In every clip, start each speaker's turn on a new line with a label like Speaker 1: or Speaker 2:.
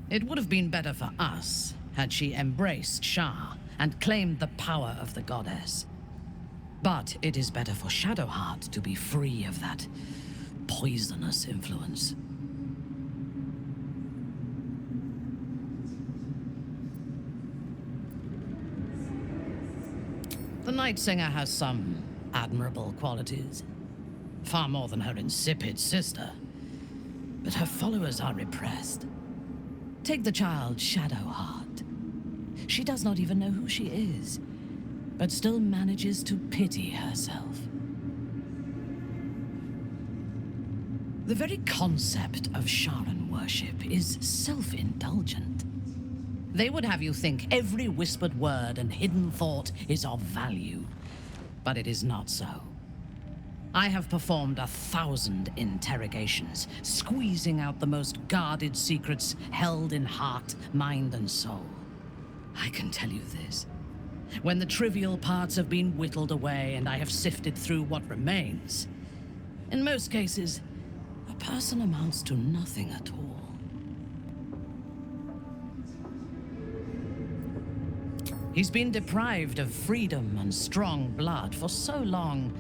Speaker 1: It would have been better for us had she embraced Shar and claimed the power of the goddess. But it is better for Shadowheart to be free of that poisonous influence. The Night Singer has some admirable qualities. Far more than her insipid sister. But her followers are repressed. Take the child Shadowheart. She does not even know who she is, but still manages to pity herself. The very concept of Sharan worship is self-indulgent. They would have you think every whispered word and hidden thought is of value, but it is not so. I have performed 1,000 interrogations, squeezing out the most guarded secrets held in heart, mind, and soul. I can tell you this. When the trivial parts have been whittled away and I have sifted through what remains, in most cases, a person amounts to nothing at all. He's been deprived of freedom and strong blood for so long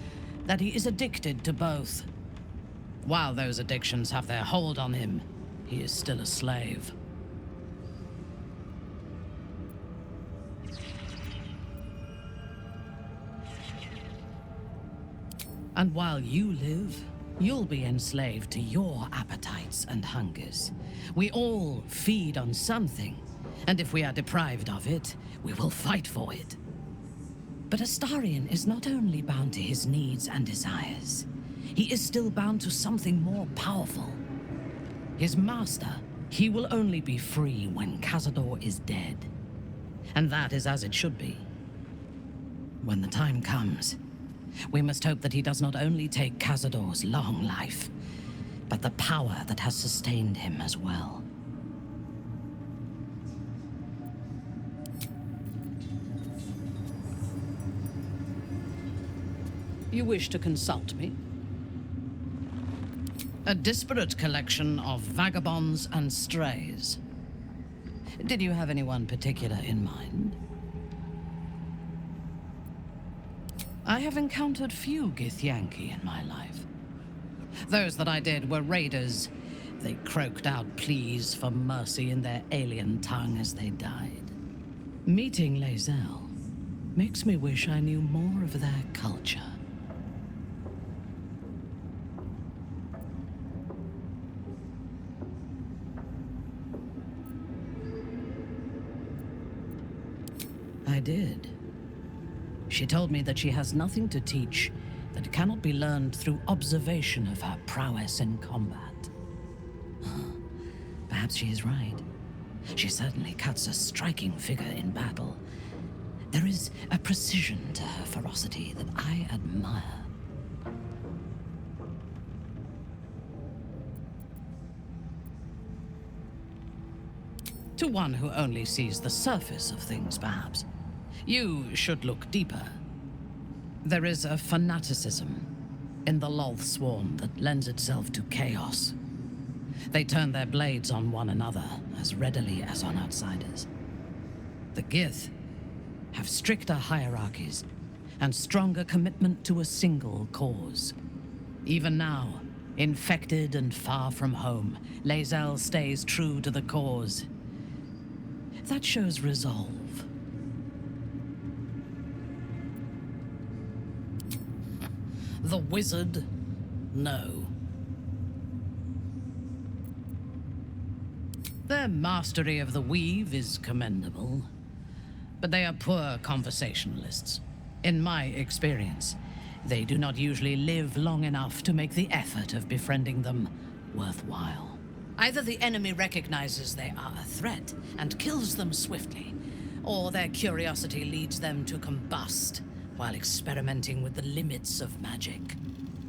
Speaker 1: that he is addicted to both. While those addictions have their hold on him, he is still a slave. And while you live, you'll be enslaved to your appetites and hungers. We all feed on something, and if we are deprived of it, we will fight for it. But Astarion is not only bound to his needs and desires, he is still bound to something more powerful. His master, he will only be free when Cazador is dead. And that is as it should be. When the time comes, we must hope that he does not only take Cazador's long life, but the power that has sustained him as well. You wish to consult me? A disparate collection of vagabonds and strays. Did you have anyone particular in mind? I have encountered few Githyanki in my life. Those that I did were raiders. They croaked out pleas for mercy in their alien tongue as they died. Meeting Lae'zel makes me wish I knew more of their culture. I did. She told me that she has nothing to teach that cannot be learned through observation of her prowess in combat. Perhaps she is right. She certainly cuts a striking figure in battle. There is a precision to her ferocity that I admire. To one who only sees the surface of things, perhaps. You should look deeper. There is a fanaticism in the Loth Swarm that lends itself to chaos. They turn their blades on one another as readily as on outsiders. The Gith have stricter hierarchies and stronger commitment to a single cause. Even now, infected and far from home, Lae'zel stays true to the cause. That shows resolve. The wizard? No. Their mastery of the weave is commendable, but they are poor conversationalists. In my experience, they do not usually live long enough to make the effort of befriending them worthwhile. Either the enemy recognizes they are a threat and kills them swiftly, or their curiosity leads them to combust while experimenting with the limits of magic.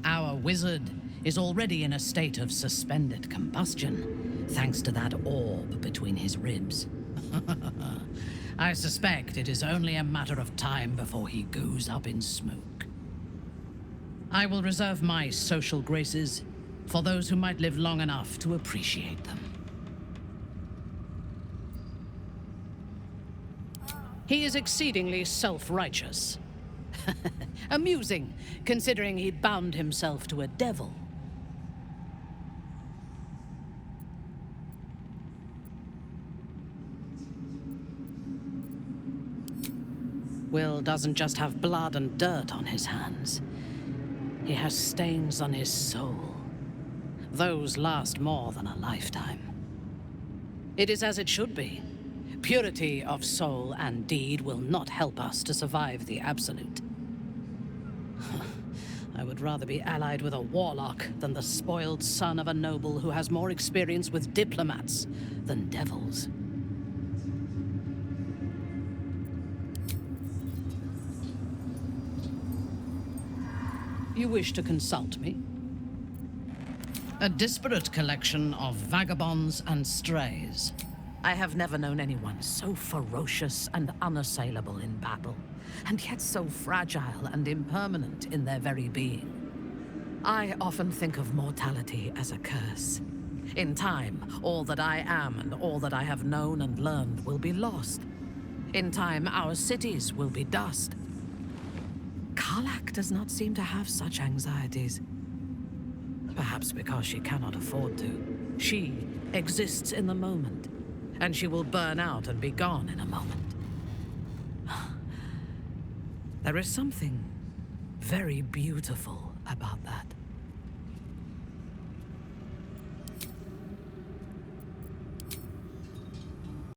Speaker 1: Our wizard is already in a state of suspended combustion, thanks to that orb between his ribs. I suspect it is only a matter of time before he goes up in smoke. I will reserve my social graces for those who might live long enough to appreciate them. He is exceedingly self-righteous. Amusing, considering he bound himself to a devil. Wyll doesn't just have blood and dirt on his hands. He has stains on his soul. Those last more than a lifetime. It is as it should be. Purity of soul and deed will not help us to survive the Absolute. I would rather be allied with a warlock than the spoiled son of a noble who has more experience with diplomats than devils. You wish to consult me? A disparate collection of vagabonds and strays. I have never known anyone so ferocious and unassailable in battle, and yet so fragile and impermanent in their very being. I often think of mortality as a curse. In time, all that I am and all that I have known and learned will be lost. In time, our cities will be dust. Karlach does not seem to have such anxieties. Perhaps because she cannot afford to. She exists in the moment, and she will burn out and be gone in a moment. There is something very beautiful about that.